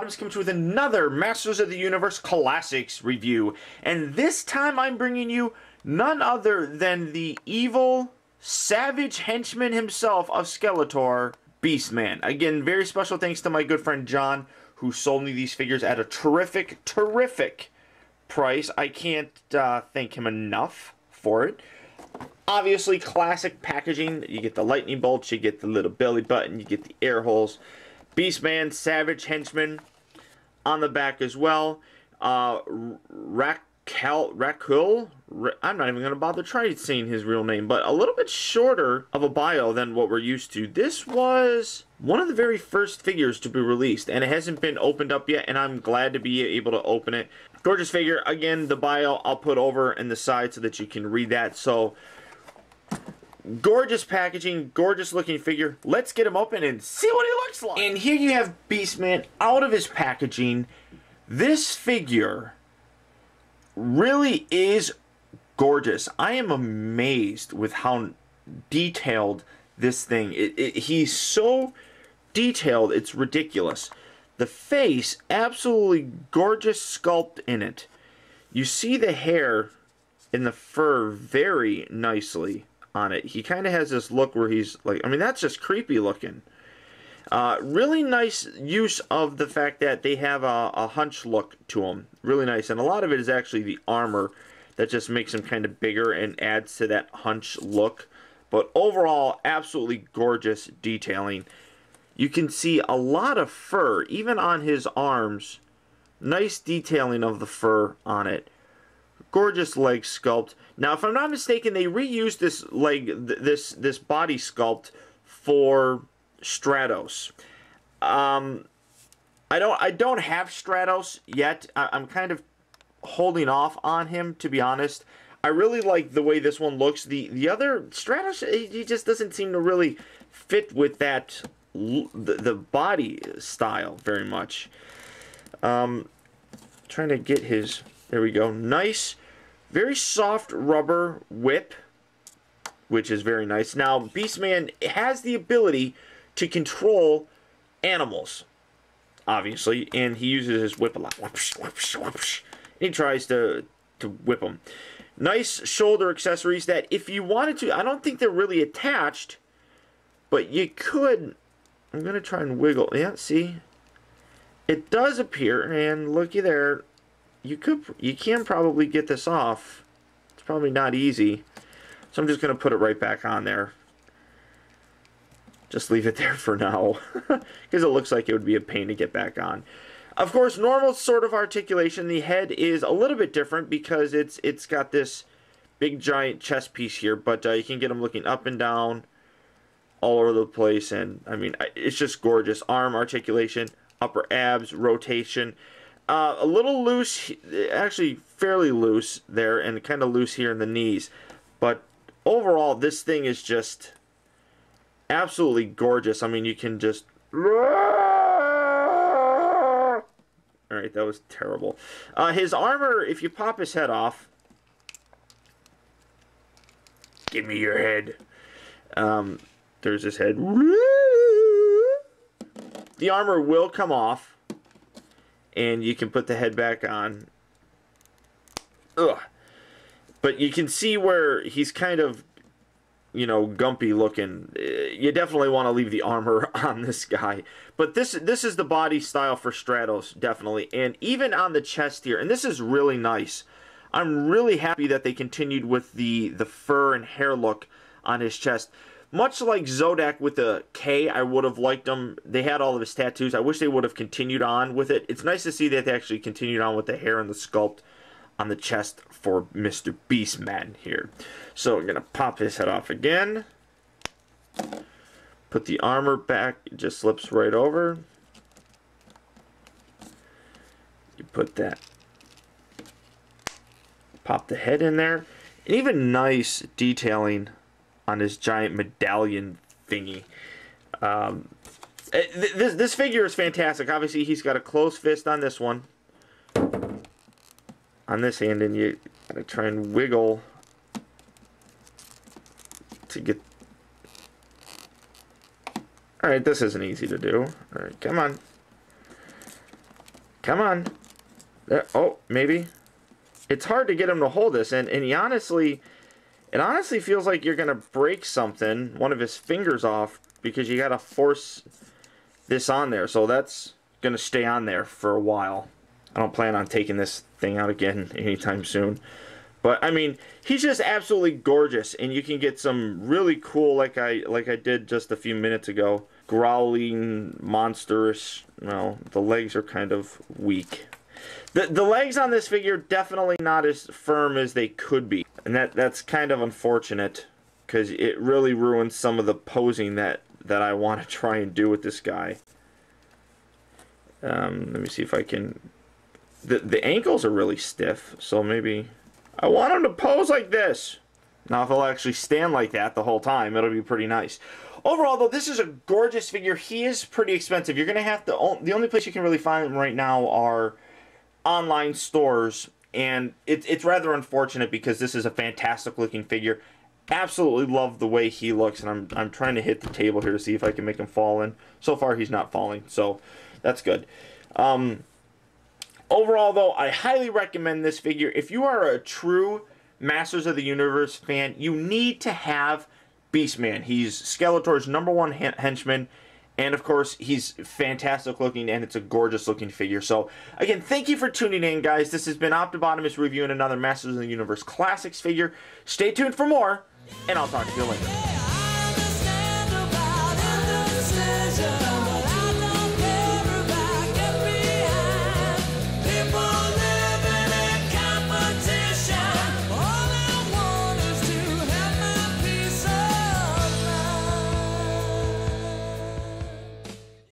Bottoms comes with another Masters of the Universe Classics review. And this time I'm bringing you none other than the evil, savage henchman himself of Skeletor, Beastman. Again, very special thanks to my good friend John, who sold me these figures at a terrific, terrific price. I can't thank him enough for it. Obviously, classic packaging. You get the lightning bolts, you get the little belly button, you get the air holes. Beastman, Savage Henchman on the back as well. Raqquill, I'm not even going to bother trying saying his real name, but a little bit shorter of a bio than what we're used to. This was one of the very first figures to be released, and it hasn't been opened up yet, and I'm glad to be able to open it. Gorgeous figure. Again, the bio I'll put over in the side so that you can read that. So, gorgeous packaging, gorgeous looking figure. Let's get him open and see what he looks like. And here you have Beastman out of his packaging. This figure really is gorgeous. I am amazed with how detailed this thing is. He's so detailed, it's ridiculous. The face, absolutely gorgeous sculpt in it. You see the hair and the fur very nicely on it. He kind of has this look where he's like, I mean, that's just creepy looking. Really nice use of the fact that they have a hunch look to him. Really nice. And a lot of it is actually the armor that just makes him kind of bigger and adds to that hunch look. But overall, absolutely gorgeous detailing. You can see a lot of fur, even on his arms. Nice detailing of the fur on it. Gorgeous leg sculpt. Now, if I'm not mistaken, they reused this leg, this body sculpt for Stratos. I don't have Stratos yet. I'm kind of holding off on him, to be honest. I really like the way this one looks. The other Stratos, he just doesn't seem to really fit with that the body style very much. Trying to get his, there we go. Nice, very soft rubber whip, which is very nice. Now, Beastman has the ability to control animals, obviously, and he uses his whip a lot. Whoosh, whoosh, whoosh. He tries to whip them. Nice shoulder accessories that, if you wanted to, I don't think they're really attached, but you could. I'm going to try and wiggle. Yeah, see? It does appear, and looky there. You can probably get this off. It's probably not easy. So I'm just going to put it right back on there. Just leave it there for now. Because it looks like it would be a pain to get back on. Of course, normal sort of articulation. The head is a little bit different because it's got this big giant chest piece here. But you can get him looking up and down all over the place. And, I mean, it's just gorgeous. Arm articulation, upper abs, rotation. A little loose, actually fairly loose there, and kind of loose here in the knees. But overall, this thing is just absolutely gorgeous. I mean, you can just... Alright, that was terrible. His armor, if you pop his head off... Give me your head. There's his head. The armor will come off. And you can put the head back on. Ugh. But you can see where he's kind of, you know, gumpy looking. You definitely want to leave the armor on this guy. But this is the body style for Stratos, definitely. And even on the chest here, and this is really nice. I'm really happy that they continued with the fur and hair look on his chest. Much like Zodak with the K, I would have liked them. They had all of his tattoos. I wish they would have continued on with it. It's nice to see that they actually continued on with the hair and the sculpt on the chest for Mr. Beastman here. So we're going to pop his head off again. Put the armor back. It just slips right over. You put that. Pop the head in there. And even nice detailing on his giant medallion thingy. This figure is fantastic. Obviously, he's got a closed fist on this one. On this hand, and you gotta try and wiggle to get... Alright, this isn't easy to do. Alright, come on. Come on. There, oh, maybe. It's hard to get him to hold this, and he honestly... It honestly feels like you're going to break something, one of his fingers off, because you got to force this on there. So that's going to stay on there for a while. I don't plan on taking this thing out again anytime soon. But, I mean, he's just absolutely gorgeous. And you can get some really cool, like I did just a few minutes ago, growling, monstrous. Well, the legs are kind of weak. The legs on this figure definitely not as firm as they could be. And that's kind of unfortunate, because it really ruins some of the posing that I want to try and do with this guy. Let me see if I can... The ankles are really stiff, so maybe... I want him to pose like this. Now, if he'll actually stand like that the whole time, it'll be pretty nice. Overall, though, this is a gorgeous figure. He is pretty expensive. You're going to have to... The only place you can really find him right now are online stores, and it's rather unfortunate because this is a fantastic looking figure. Absolutely love the way he looks, and I'm trying to hit the table here to see if I can make him fall in. So far he's not falling, so that's good. Overall, though, I highly recommend this figure. If you are a true Masters of the Universe fan, you need to have Beastman. He's Skeletor's #1 henchman. And, of course, he's fantastic looking, and it's a gorgeous looking figure. So, again, thank you for tuning in, guys. This has been Optibotimus reviewing another Masters of the Universe Classics figure. Stay tuned for more, and I'll talk to you later.